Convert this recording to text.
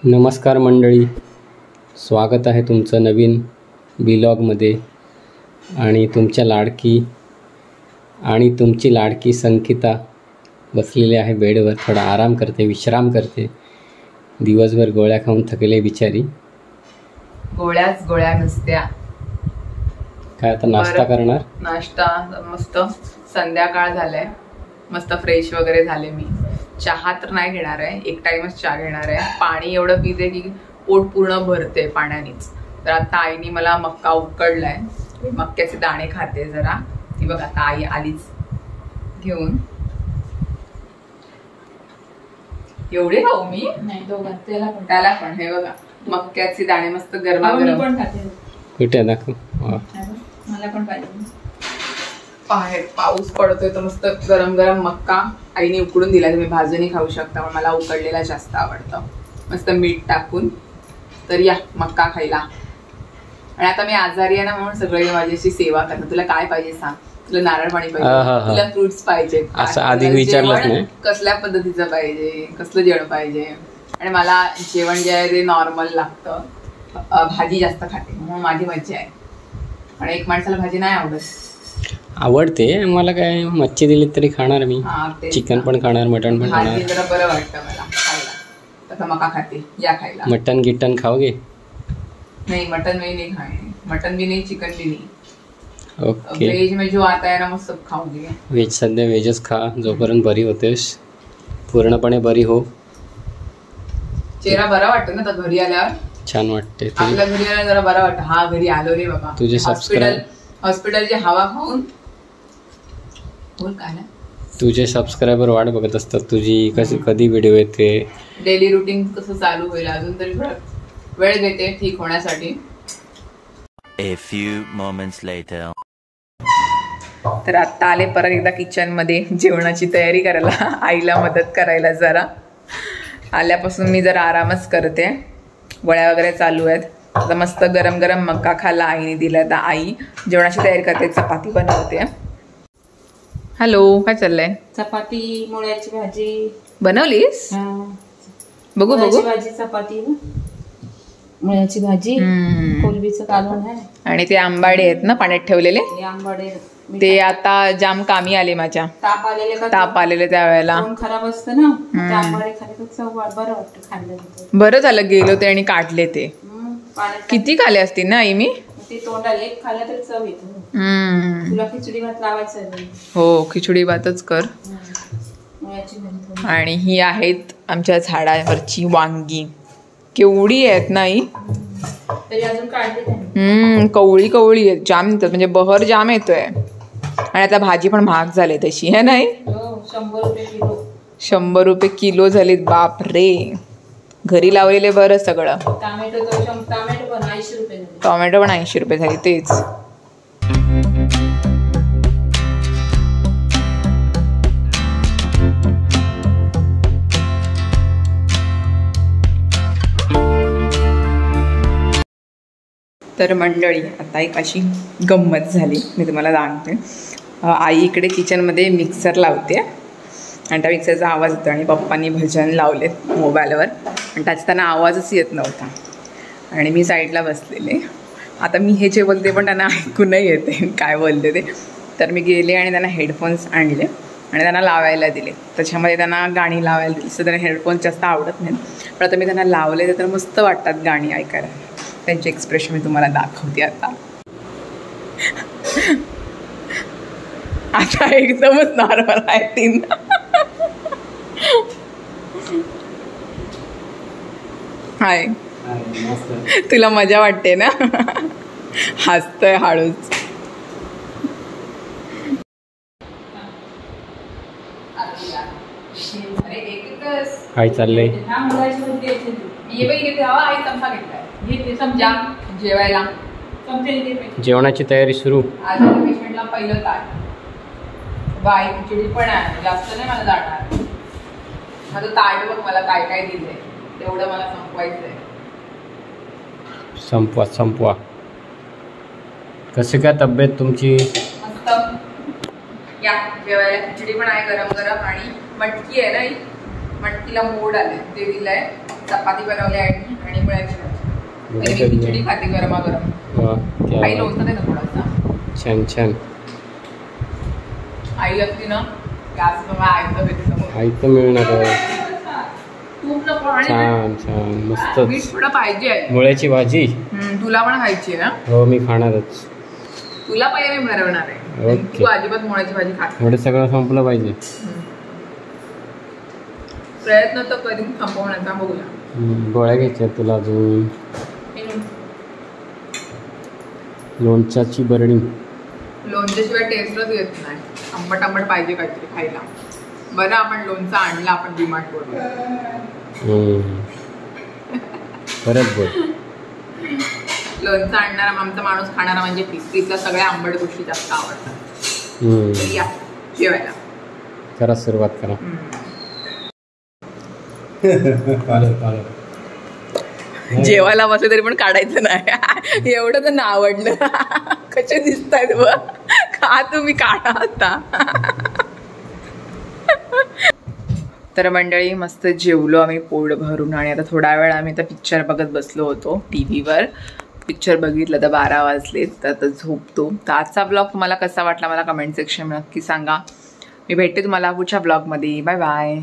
नमस्कार मंडळी, स्वागत आहे तुमचं नवीन व्लॉगमध्ये. आणि तुमची लाडकी संकिता बसलेली आहे बेडवर, थोडा आराम करते, विश्राम करते. दिवसभर गोळ्या खाऊन थकले बिचारी. गोळ्या नुसत्या. काय आता नाश्ता करणार? नाश्ता मस्त, संध्याकाळ झालंय, मस्त फ्रेश वगैरे झाले. मी चहा तर नाही घेणार आहे, एक टाइमच चहा घेणार आहे. पाणी एवढं पिते की पोट पूर्ण भरते पाण्यानेच. तर आता आईने मला मक्का उकडलाय, मक्याचे दाणे खाते जरा. ती बघ आता आई आलीच घेऊन. एवढे खाऊ मी नाही, त्याला पण हे बघा मक्याचे दाणे मस्त गरमागरम. कुठे दाखव, मला पण पाहिजे. बाहेर पाऊस पडतोय तर मस्त गरम गरम मक्का आईने उकडून दिला. तुम्ही भाजूनही खाऊ शकता, पण मला उकडलेला जास्त आवडतं, मस्त मीठ टाकून. तर या मक्का खायला. आणि आता मी आजारी आहे ना, म्हणून सगळे माझ्याशी सेवा करतात. तुला काय पाहिजे सांग, तुला नारळ पाणी पाहिजे, तुला फ्रुट्स पाहिजे, असं आधी विचारलंच नाही. कसल्या पद्धतीचं पाहिजे, कसलं जेवण पाहिजे. आणि मला जेवण जे आहे ते नॉर्मल लागतं. भाजी जास्त खाते म्हणून माझी मज्जा आहे. पण एक माणसाला भाजी नाही आवडते. मला काय मच्छी दिली तरी खाणार मी, चिकन पण खाणार, मटण पण खाणार. जरा बरं वाटतं मला खायला. आता मका खाते, या खायला. मटन गिटन खाओगे? नहीं, मटन भी नहीं खाएंगे, मटन भी नहीं, चिकन भी नहीं. ओके. वेज में जो आता है ना वो सब खाऊंगी. वेज सध्या वेजच खा, जोपर्यंत बरी होतेस, पूर्णपणे बरी हो. चेहरा बरा वाटतो ना तर घरी आल्यावर, छान वाटते. आपल्या घरी आल्यावर जरा बरा वाटतं. हा घरी आलो रे बाबा. तुझे हॉस्पिटलची हवा खाऊन. बोल काय ना, तुझे सबस्क्रायबर वाट बघत असतात तुझी, कधी व्हिडिओ येते. डेली रुटीन कसं चालू होईल, अजून तरी वेळ घेते ठीक होण्यासाठी. A few moments later. तर आता आले परत एकदा किचन मध्ये जेवणाची तयारी करायला, आईला मदत करायला. जरा आल्यापासून मी जरा आरामच करते, गोळ्या वगैरे चालू आहेत. आता मस्त गरम गरम मक्का खायला आईने दिला. आता आई जेवणाची तयारी करते, चपाती बनवते. हॅलो, काय चाललंय? चपाती, मुळ्याची भाजी बनवलीस? बघू भाजी, चपाती, मुळ्याची भाजी, कोलबीचं कालवण आहे. आणि ते आंबाडे आहेत ना पाण्यात ठेवलेले, आंबाडे ते आता जाम कामी आले माझ्या. ताप आलेले त्यावेळेला. खराब असतं ना, आंबाडे खाले तर चव बरं वाटतं खाल्लं. बरं झालं गेलो ते आणि काढले ते. किती खाले असतील ना आई मी? ते तोंडाला एक खाल्लं तर चव येतो. तुला खिचडी भात लावायचं? हो, खिचडी भातच कर. आणि ही आहेत आमच्या झाडावरची वांगी. केवढी आहेत नाही, कवळी कवळी आहेत, जाम येतात, म्हणजे बहर जाम येतोय. आणि आता भाजी पण महाग झाली तशी, है नाही? 100 रुपये किलो झालीत. बाप रे, घरी लावलेले बरं सगळं. टोमॅटो पण 80 रुपये झाली. तेच तर मंडळी, आता एक अशी गंमत झाली, मी तुम्हाला सांगते. आई इकडे किचनमध्ये मिक्सर लावते आणि त्या मिक्सरचा आवाज येतो. आणि पप्पांनी भजन लावले मोबाईलवर आणि त्याचा त्यांना आवाजच येत नव्हता. आणि मी साईडला बसलेले. आता मी हे जे बोलते पण त्यांना ऐकू नाही येते काय बोलते ते. तर मी गेले आणि त्यांना हेडफोन्स आणले आणि त्यांना लावायला दिले. त्याच्यामध्ये त्यांना गाणी लावायला दिली. तर त्यांना हेडफोन्स जास्त आवडत नाही, पण आता मी त्यांना लावले तर मस्त वाटतात गाणी ऐकायला. त्यांचे एक्सप्रेशन मी तुम्हाला दाखवते आता. आता एकदमच नॉर्मल आहे तीन. हाय, तुला मजा वाटते ना? हसतोय हळूच. काय चाललंय? जेवायला जेवणाची तयारी सुरू. पेशंटला पहिलं ताट. बाई खिचडी पण आहे, जास्त नाही मला जाणार. माझं ताट बघ, मला काय काय दिलंय तेवढं मला संपवायचंय. संपवा. कशी काय तब्येत तुमची? मस्त. या जेवायला खिचडी पण आहे गरम गरम आणि मटकी आहे ना, ही मटकीला मोड आले ते दिलंय. चपाती बनवली आहे आणि मुळ्याची भाजी. खिचडी खाते गरमागरम. आई लोणचं आहे ना थोडासा. छान छान. आई असती ना गॅस आईचं भेटतं समोर. आईचं मिळणार. तूप नको आणि छान छान मस्त. मीठ थोडं पाहिजे आहे. मुळ्याची भाजी तुला पण खायची आहे ना? हो मी खाणारच. तुला पहिले मी भरवणार आहे. ओके. तू अजिबात मुळ्याची भाजी खात. एवढं सगळं संपलं पाहिजे. प्रयत्न तर कधी संपवण्याचा बघूया. गोळ्या घ्यायच्या तुला अजून. लोणच्याची बरणी. लोणच्याशिवाय टेस्टच येत नाही. आंबट आंबट पाहिजे काहीतरी खायला. बरं आपण लोणचं आणलं आपण डिमार्ट वरून. परत बोल. लोणचं आणणारा आमचा माणूस खाणारा म्हणजे तिला सगळ्या आंबट गोष्टी जास्त आवडतात. या जेवायला करा सुरुवात करा. जेवायला बसले तरी पण काढायचं नाही. एवढं तर ना आवडलं. कसे दिसतायत बघ. का तुम्ही काढा आता. तर मंडळी मस्त जेवलो आम्ही पोट भरून आणि आता थोडा वेळ आम्ही आता पिक्चर बघत बसलो होतो TV वर. पिक्चर बघितलं तर 12 वाजले तर आता झोपतो. तर आजचा ब्लॉग तुम्हाला कसा वाटला मला कमेंट सेक्शन नक्की सांगा. मी भेटते तुम्हाला पुढच्या ब्लॉगमध्ये. Bye bye.